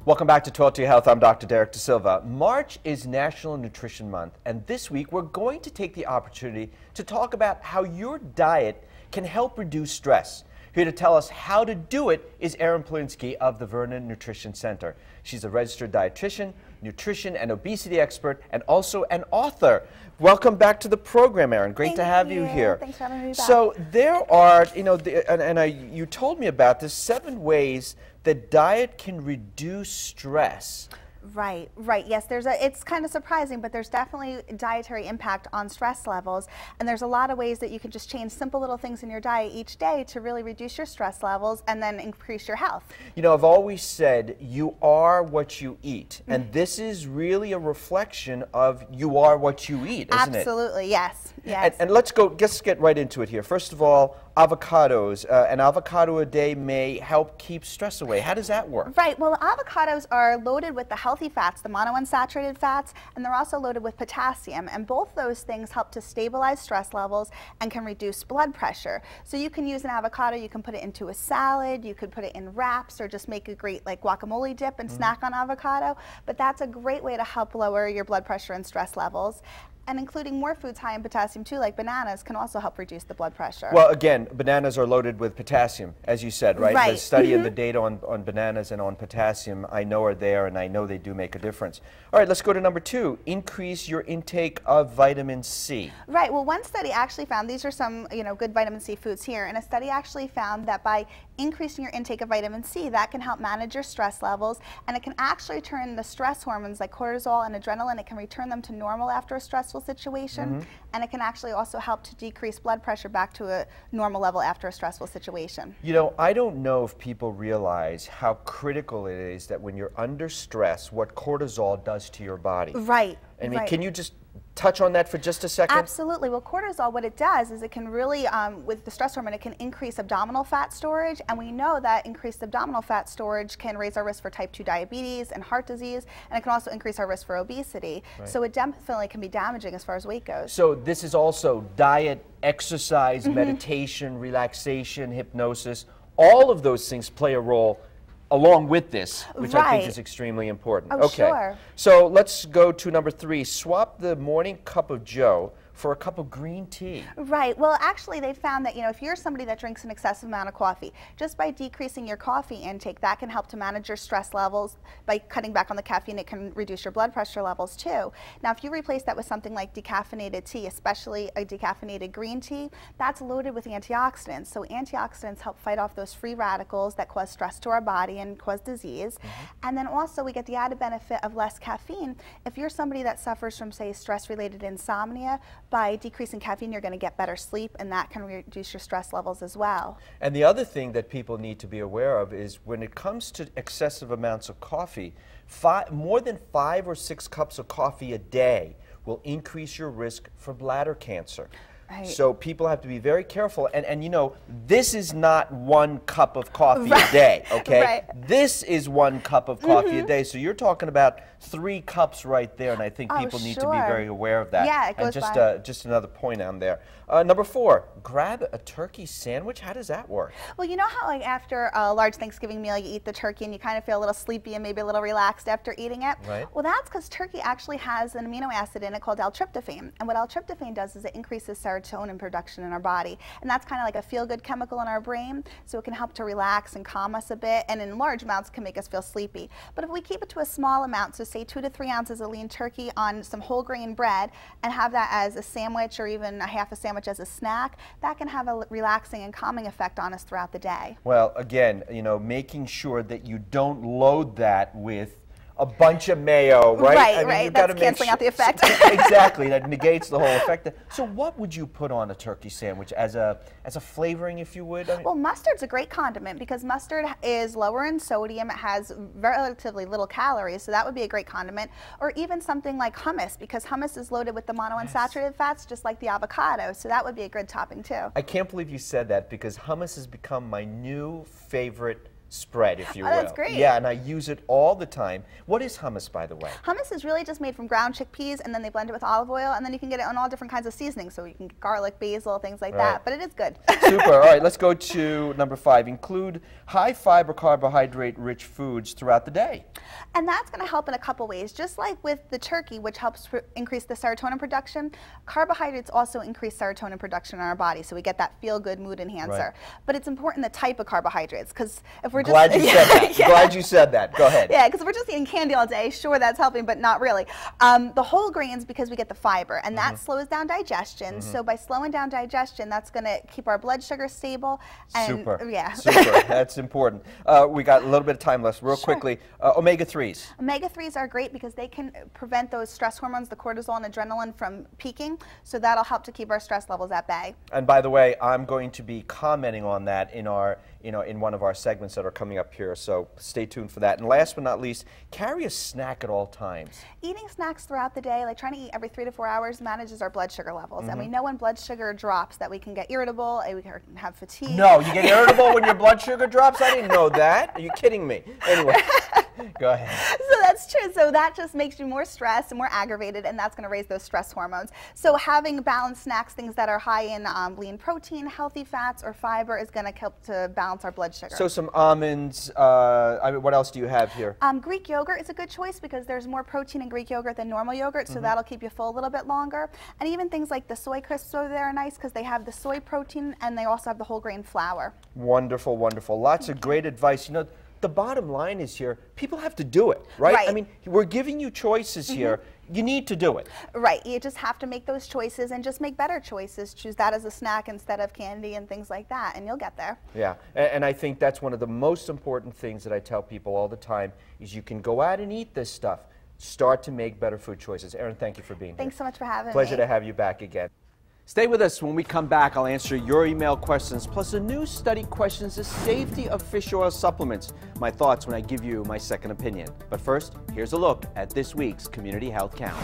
Welcome back to 12 to Your Health. I'm Dr. Derek Da Silva. March is National Nutrition Month, and this week we're going to take the opportunity to talk about how your diet can help reduce stress. Here to tell us how to do it is Erin Palinski of the Vernon Nutrition Center. She's a registered dietitian, nutrition and obesity expert, and also an author. Welcome back to the program, Erin. Great to have you here. Thanks for having me back. So there are, you told me about this, 7 ways that diet can reduce stress. Right. Yes, it's kind of surprising, but there's definitely dietary impact on stress levels, and there's a lot of ways that you can just change simple little things in your diet each day to really reduce your stress levels and then increase your health. You know, I've always said you are what you eat, and this is really a reflection of you are what you eat, isn't it? Absolutely, yes. And let's get right into it here. First of all, avocados. An avocado a day may help keep stress away. How does that work? Right. Well, avocados are loaded with the healthy fats, the monounsaturated fats, and they're also loaded with potassium. And both those things help to stabilize stress levels and can reduce blood pressure. So you can use an avocado, you can put it into a salad, you could put it in wraps, or just make a great guacamole dip and snack on avocado. But that's a great way to help lower your blood pressure and stress levels. And including more foods high in potassium too, like bananas, can also help reduce the blood pressure. Well, again, bananas are loaded with potassium, as you said, right? The study and the data on bananas and on potassium, I know are there, and I know they do make a difference. All right, let's go to number 2. Increase your intake of vitamin C. Right. Well, one study actually found, these are some good vitamin C foods here, and a study actually found that by increasing your intake of vitamin C, that can help manage your stress levels, and it can actually turn the stress hormones like cortisol and adrenaline, it can return them to normal after a stressful situation, and it can actually also help to decrease blood pressure back to a normal level after a stressful situation. You know, I don't know if people realize how critical it is that when you're under stress, what cortisol does to your body. Right. I mean, can you just touch on that for just a second? Absolutely. Well, cortisol, what it does is it can really, with the stress hormone, it can increase abdominal fat storage, and we know that increased abdominal fat storage can raise our risk for type 2 diabetes and heart disease, and it can also increase our risk for obesity. So it definitely can be damaging as far as weight goes. So this is also diet, exercise, meditation, relaxation, hypnosis. All of those things play a role along with this, which I think is extremely important. Oh, sure. So let's go to number 3. Swap the morning cup of joe for a cup of green tea. Right. Well, actually, they found that, if you're somebody that drinks an excessive amount of coffee, just by decreasing your coffee intake, that can help to manage your stress levels. By cutting back on the caffeine, it can reduce your blood pressure levels too. Now, if you replace that with something like decaffeinated tea, especially a decaffeinated green tea, that's loaded with antioxidants. So antioxidants help fight off those free radicals that cause stress to our body and cause disease. And then also we get the added benefit of less caffeine. If you're somebody that suffers from, say, stress-related insomnia, by decreasing caffeine, you're going to get better sleep, and that can reduce your stress levels as well. And the other thing that people need to be aware of is when it comes to excessive amounts of coffee, more than 5 or 6 cups of coffee a day will increase your risk for bladder cancer. So people have to be very careful, and this is not 1 cup of coffee a day, okay? This is 1 cup of coffee a day, so you're talking about 3 cups right there, and I think people need to be very aware of that. Yeah, it goes and just another point on there. Number 4, grab a turkey sandwich. How does that work? Well, you know how after a large Thanksgiving meal, you eat the turkey and you kind of feel a little sleepy and maybe a little relaxed after eating it? Well, that's because turkey actually has an amino acid in it called L-tryptophan, and what L-tryptophan does is it increases serotonin production in our body, and that's kind of like a feel-good chemical in our brain, so it can help to relax and calm us a bit, and in large amounts can make us feel sleepy. But if we keep it to a small amount, so say 2 to 3 ounces of lean turkey on some whole grain bread, and have that as a sandwich or even a half a sandwich as a snack, that can have a relaxing and calming effect on us throughout the day. Well, again, making sure that you don't load that with a bunch of mayo, right? Right. That's canceling out the effect. Exactly, that negates the whole effect. So what would you put on a turkey sandwich as a flavoring, if you would? Well, mustard's a great condiment because mustard is lower in sodium. It has relatively little calories, so that would be a great condiment. Or even something like hummus, because hummus is loaded with the monounsaturated fats, just like the avocado, so that would be a good topping too. I can't believe you said that, because hummus has become my new favorite spread, if you will. That's great. Yeah, and I use it all the time. What is hummus, by the way? Hummus is really just made from ground chickpeas, and then they blend it with olive oil, and then you can get it on all different kinds of seasonings. So you can get garlic, basil, things like that. But it is good. Super. All right, let's go to number 5. Include high fiber, carbohydrate-rich foods throughout the day. And that's going to help in a couple ways. Just like with the turkey, which helps increase the serotonin production, carbohydrates also increase serotonin production in our body. So we get that feel-good mood enhancer. Right. But it's important the type of carbohydrates, because if we're Glad you said that. Yeah. Glad you said that. Go ahead. Yeah, because if we're just eating candy all day, sure, that's helping, but not really. The whole grains, because we get the fiber, and that slows down digestion. So by slowing down digestion, that's going to keep our blood sugar stable. And, Super. Yeah. Super. That's important. We got a little bit of time left. Real quickly, omega-3s. Omega-3s are great because they can prevent those stress hormones, the cortisol and adrenaline, from peaking. So that'll help to keep our stress levels at bay. And by the way, I'm going to be commenting on that in our, in one of our segments that are coming up here. So stay tuned for that. And last but not least, carry a snack at all times. Eating snacks throughout the day, like trying to eat every 3 to 4 hours, manages our blood sugar levels. And we know when blood sugar drops that we can get irritable, and we can have fatigue. No, you get irritable when your blood sugar drops? I didn't know that. Are you kidding me? Anyway, go ahead. So that's true. So that just makes you more stressed and more aggravated, and that's going to raise those stress hormones. So having balanced snacks, things that are high in lean protein, healthy fats, or fiber is going to help to balance our blood sugar. So some almonds, what else do you have here? Greek yogurt is a good choice because there's more protein in Greek yogurt than normal yogurt, so that'll keep you full a little bit longer. And even things like the soy crisps over there are nice because they have the soy protein and they also have the whole grain flour. Wonderful, wonderful. Lots of great advice. You know, the bottom line is here, people have to do it, right? I mean, we're giving you choices here. You need to do it. Right. You just have to make those choices and just make better choices. Choose that as a snack instead of candy and things like that, and you'll get there. Yeah, and I think that's one of the most important things that I tell people all the time is you can go out and eat this stuff. Start to make better food choices. Erin, thank you for being here. Thanks so much for having me. Pleasure to have you back again. Stay with us. When we come back, I'll answer your email questions, plus a new study questions the safety of fish oil supplements. My thoughts when I give you my second opinion. But first, here's a look at this week's Community Health Count.